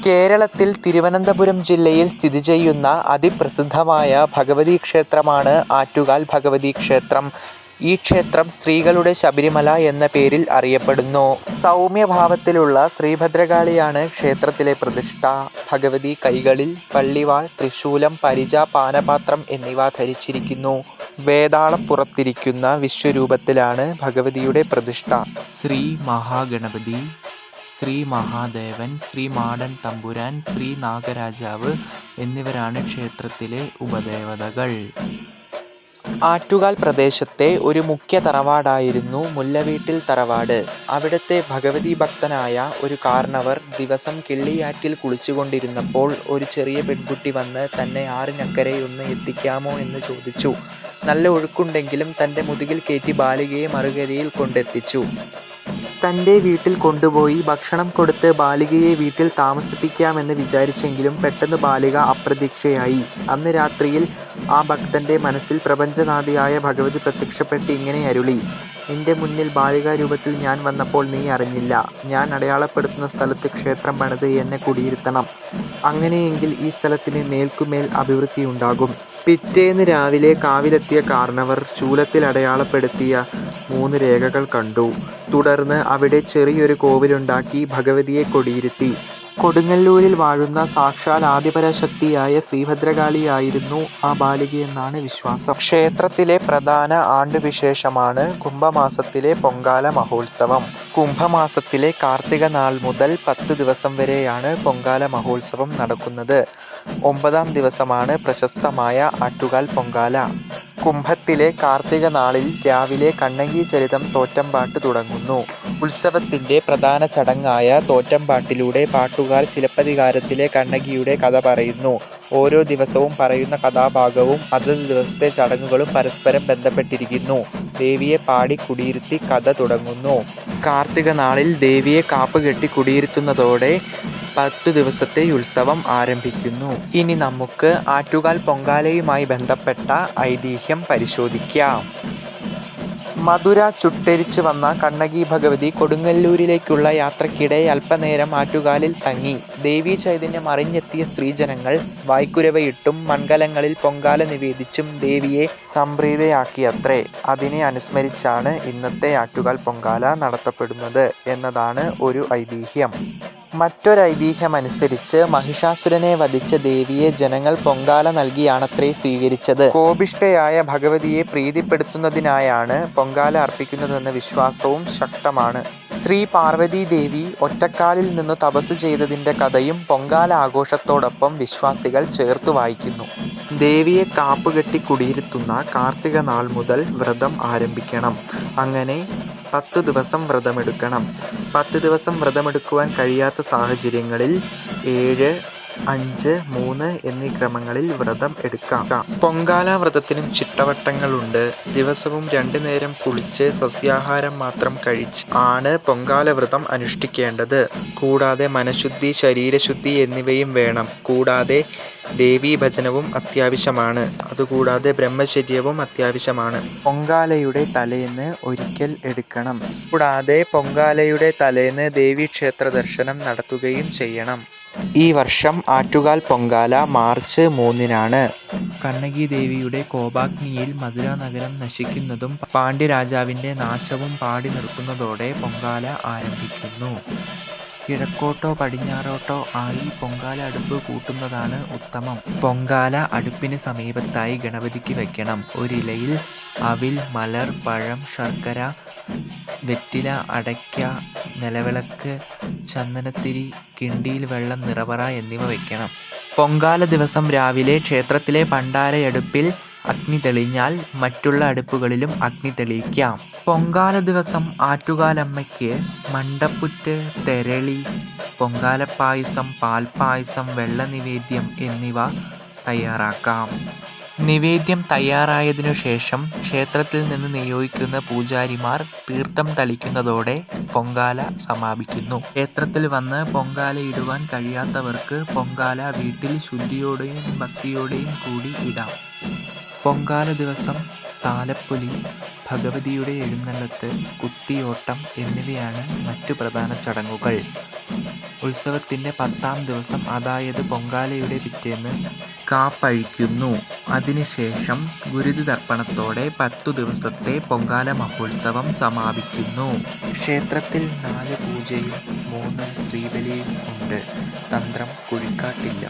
കേരളത്തിൽ തിരുവനന്തപുരം ജില്ലയിൽ സ്ഥിതി ചെയ്യുന്ന അതിപ്രസിദ്ധമായ ഭഗവതി ക്ഷേത്രമാണ് ആറ്റുകാൽ ഭഗവതി ക്ഷേത്രം. ഈ ക്ഷേത്രം സ്ത്രീകളുടെ ശബരിമല എന്ന പേരിൽ അറിയപ്പെടുന്നു. സൗമ്യഭാവത്തിലുള്ള ശ്രീഭദ്രകാളിയാണ് ക്ഷേത്രത്തിലെ പ്രതിഷ്ഠ. ഭഗവതി കൈകളിൽ വള്ളിവാൾ, ത്രിശൂലം, പരിച, പാനപാത്രം എന്നിവ ധരിച്ചിരിക്കുന്നു. വേതാളപ്പുറത്തിരിക്കുന്ന വിശ്വരൂപത്തിലാണ് ഭഗവതിയുടെ പ്രതിഷ്ഠ. ശ്രീ മഹാഗണപതി, ശ്രീ മഹാദേവൻ, ശ്രീ മാടൻ തമ്പുരാൻ, ശ്രീ നാഗരാജാവ് എന്നിവരാണ് ക്ഷേത്രത്തിലെ ഉപദേവതകൾ. ആറ്റുകാൽ പ്രദേശത്തെ ഒരു മുഖ്യ തറവാടായിരുന്നു മുല്ലവീട്ടിൽ തറവാട്. അവിടുത്തെ ഭഗവതി ഭക്തനായ ഒരു കാരണവർ ദിവസം കിള്ളിയാറ്റിൽ കുളിച്ചുകൊണ്ടിരുന്നപ്പോൾ ഒരു ചെറിയ പെൺകുട്ടി വന്ന് തന്നെ ആറിനക്കരെ ഒന്ന് എത്തിക്കാമോ എന്ന് ചോദിച്ചു. നല്ല ഒഴുക്കുണ്ടെങ്കിലും തൻ്റെ മുതുകിൽ കയറ്റി ബാലികയെ മറുകരയിൽ കൊണ്ടെത്തിച്ചു. തൻ്റെ വീട്ടിൽ കൊണ്ടുപോയി ഭക്ഷണം കൊടുത്ത് ബാലികയെ വീട്ടിൽ താമസിപ്പിക്കാമെന്ന് വിചാരിച്ചെങ്കിലും പെട്ടെന്ന് ബാലിക അപ്രത്യക്ഷയായി. അന്ന് രാത്രിയിൽ ആ ഭക്തൻ്റെ മനസ്സിൽ പ്രപഞ്ചനാഥിയായ ഭഗവതി പ്രത്യക്ഷപ്പെട്ട് ഇങ്ങനെ അരുളി: നിന്റെ മുന്നിൽ ബാലികാരൂപത്തിൽ ഞാൻ വന്നപ്പോൾ നീ അറിഞ്ഞില്ല. ഞാൻ അടയാളപ്പെടുത്തുന്ന സ്ഥലത്ത് ക്ഷേത്രം പണിത് എന്നെ കുടിയിരുത്തണം. അങ്ങനെയെങ്കിൽ ഈ സ്ഥലത്തിന് മേൽക്കുമേൽ അഭിവൃദ്ധിയുണ്ടാകും. പിറ്റേന്ന് രാവിലെ കാവിലെത്തിയ കാരണവർ ചൂലത്തിൽ അടയാളപ്പെടുത്തിയ 3 രേഖകൾ കണ്ടു. തുടർന്ന് അവിടെ ചെറിയൊരു കോവിലുണ്ടാക്കി ഭഗവതിയെ കൊടിയിരുത്തി. കൊടുങ്ങല്ലൂരിൽ വാഴുന്ന സാക്ഷാൽ ആദിപരാശക്തിയായ ശ്രീഭദ്രകാളിയായിരുന്നു ആ ബാലികയെന്നാണ് വിശ്വാസം. ക്ഷേത്രത്തിലെ പ്രധാന ആണ്ടുവിശേഷമാണ് കുംഭമാസത്തിലെ പൊങ്കാല മഹോത്സവം. കുംഭമാസത്തിലെ കാർത്തിക നാൾ മുതൽ 10 ദിവസം വരെയാണ് പൊങ്കാല മഹോത്സവം നടക്കുന്നത്. 9ാം ദിവസമാണ് പ്രശസ്തമായ ആറ്റുകാൽ പൊങ്കാല. കുംഭത്തിലെ കാർത്തിക നാളിൽ രാവിലെ കണ്ണകി ചരിതം തോറ്റംപാട്ട് തുടങ്ങുന്നു. ഉത്സവത്തിൻ്റെ പ്രധാന ചടങ്ങായ തോറ്റംപാട്ടിലൂടെ പാട്ടുകാർ ചിലപ്പതികാരത്തിലെ കണ്ണകിയുടെ കഥ പറയുന്നു. ഓരോ ദിവസവും പറയുന്ന കഥാഭാഗവും അതത് ദിവസത്തെ ചടങ്ങുകളും പരസ്പരം ബന്ധപ്പെട്ടിരിക്കുന്നു. ദേവിയെ പാടി കുടിയിരുത്തി കഥ തുടങ്ങുന്നു. കാർത്തിക നാളിൽ ദേവിയെ കാപ്പ് കെട്ടി കുടിയിരുത്തുന്നതോടെ 10 ദിവസത്തെ ഉത്സവം ആരംഭിക്കുന്നു. ഇനി നമുക്ക് ആറ്റുകാൽ പൊങ്കാലയുമായി ബന്ധപ്പെട്ട ഐതിഹ്യം പരിശോധിക്കാം. മധുര ചുട്ടരിച്ചു വന്ന കണ്ണകി ഭഗവതി കൊടുങ്ങല്ലൂരിലേക്കുള്ള യാത്രക്കിടെ അല്പനേരം ആറ്റുകാലിൽ തങ്ങി. ദേവീ ചൈതന്യം അറിഞ്ഞെത്തിയ സ്ത്രീജനങ്ങൾ വായ്ക്കുരവയിട്ടും മൺകലങ്ങളിൽ പൊങ്കാല നിവേദിച്ചും ദേവിയെ സംപ്രീതയാക്കിയത്രേ. അതിനെ അനുസ്മരിച്ചാണ് ഇന്നത്തെ ആറ്റുകാൽ പൊങ്കാല നടത്തപ്പെടുന്നത് എന്നതാണ് ഒരു ഐതിഹ്യം. മറ്റൊരൈതിഹ്യമനുസരിച്ച് മഹിഷാസുരനെ വധിച്ച ദേവിയെ ജനങ്ങൾ പൊങ്കാല നൽകിയാണത്രേ സ്വീകരിച്ചത്. കോപിഷ്ഠയായ ഭഗവതിയെ പ്രീതിപ്പെടുത്തുന്നതിനായാണ് പൊങ്കാല അർപ്പിക്കുന്നതെന്ന വിശ്വാസവും ശക്തമാണ്. ശ്രീ പാർവതീദേവി ഒറ്റക്കാലിൽ നിന്ന് തപസ് ചെയ്തതിൻ്റെ കഥയും പൊങ്കാല ആഘോഷത്തോടൊപ്പം വിശ്വാസികൾ ചേർത്തു വായിക്കുന്നു. ദേവിയെ കാപ്പുകെട്ടി കുടിയിരുത്തുന്ന കാർത്തിക നാൾ മുതൽ വ്രതം ആരംഭിക്കണം. അങ്ങനെ 10 ദിവസം വ്രതമെടുക്കണം. 10 ദിവസം വ്രതമെടുക്കുവാൻ കഴിയാത്ത സാഹചര്യങ്ങളിൽ 7, 5, 3 എന്നീ ക്രമങ്ങളിൽ വ്രതം എടുക്കാം. പൊങ്കാല വ്രതത്തിനും ചിട്ടവട്ടങ്ങളുണ്ട്. ദിവസവും 2 നേരം കുളിച്ച് സസ്യാഹാരം മാത്രം കഴിച്ച് ആണ് പൊങ്കാല വ്രതം അനുഷ്ഠിക്കേണ്ടത്. കൂടാതെ മനഃശുദ്ധി, ശരീരശുദ്ധി എന്നിവയും വേണം. കൂടാതെ ദേവീഭജനവും അത്യാവശ്യമാണ്. അതുകൂടാതെ ബ്രഹ്മചര്യവും അത്യാവശ്യമാണ്. പൊങ്കാലയുടെ തലേന്ന് ഒരിക്കൽ എടുക്കണം. കൂടാതെ പൊങ്കാലയുടെ തലേന്ന് ദേവീക്ഷേത്ര ദർശനം നടത്തുകയും ചെയ്യണം. ഈ വർഷം ആറ്റുകാൽ പൊങ്കാല മാർച്ച് 3-നാണ്. കണ്ണകി ദേവിയുടെ കോപാഗ്നിയിൽ മധുര നഗരം നശിക്കുന്നതും പാണ്ഡ്യരാജാവിൻ്റെ നാശവും പാടി നിർത്തുന്നതോടെ പൊങ്കാല ആരംഭിക്കുന്നു. കിഴക്കോട്ടോ പടിഞ്ഞാറോട്ടോ ആയി പൊങ്കാല അടുപ്പ് കൂട്ടുന്നതാണ് ഉത്തമം. പൊങ്കാല അടുപ്പിന് സമീപത്തായി ഗണപതിക്ക് വയ്ക്കണം. ഒരിലയിൽ അവിൽ, മലർ, പഴം, ശർക്കര, വെറ്റില, അടയ്ക്ക, നിലവിളക്ക്, ചന്ദനത്തിരി, കിണ്ടിയിൽ വെള്ളം, നിറപറ എന്നിവ വയ്ക്കണം. പൊങ്കാല ദിവസം രാവിലെ ക്ഷേത്രത്തിലെ പണ്ടാരയടുപ്പിൽ അഗ്നി തെളിഞ്ഞാൽ മറ്റുള്ള അടുപ്പുകളിലും അഗ്നി തെളിയിക്കാം. പൊങ്കാല ദിവസം ആറ്റുകാലമ്മയ്ക്ക് മണ്ടപ്പുറ്റ്, തെരളി, പൊങ്കാലപ്പായസം, പാൽപ്പായസം, വെള്ളനിവേദ്യം എന്നിവ തയ്യാറാക്കാം. നിവേദ്യം തയ്യാറായതിനു ശേഷം ക്ഷേത്രത്തിൽ നിന്ന് നിയോഗിക്കുന്ന പൂജാരിമാർ തീർത്ഥം തളിക്കുന്നതോടെ പൊങ്കാല സമാപിക്കുന്നു. ക്ഷേത്രത്തിൽ വന്ന് പൊങ്കാലയിടുവാൻ കഴിയാത്തവർക്ക് പൊങ്കാല വീട്ടിൽ ശുദ്ധിയോടെയും ഭക്തിയോടെയും കൂടി ഇടാം. പൊങ്കാല ദിവസം താലപ്പൊലി, ഭഗവതിയുടെ എഴുന്നള്ളത്ത്, കുത്തിയോട്ടം എന്നിവയാണ് മറ്റു പ്രധാന ചടങ്ങുകൾ. ഉത്സവത്തിന്റെ 10-ാം ദിവസം, അതായത് പൊങ്കാലയുടെ പിറ്റേന്ന് കാപ്പഴിക്കുന്നു. അതിനുശേഷം ഗുരുതി-തർപ്പണത്തോടെ 10 ദിവസത്തെ പൊങ്കാല മഹോത്സവം സമാപിക്കുന്നു. ക്ഷേത്രത്തിൽ 4 പൂജയും 3 ശ്രീബലിയും ഉണ്ട്. തന്ത്രം കുഴിക്കാട്ടില്ല.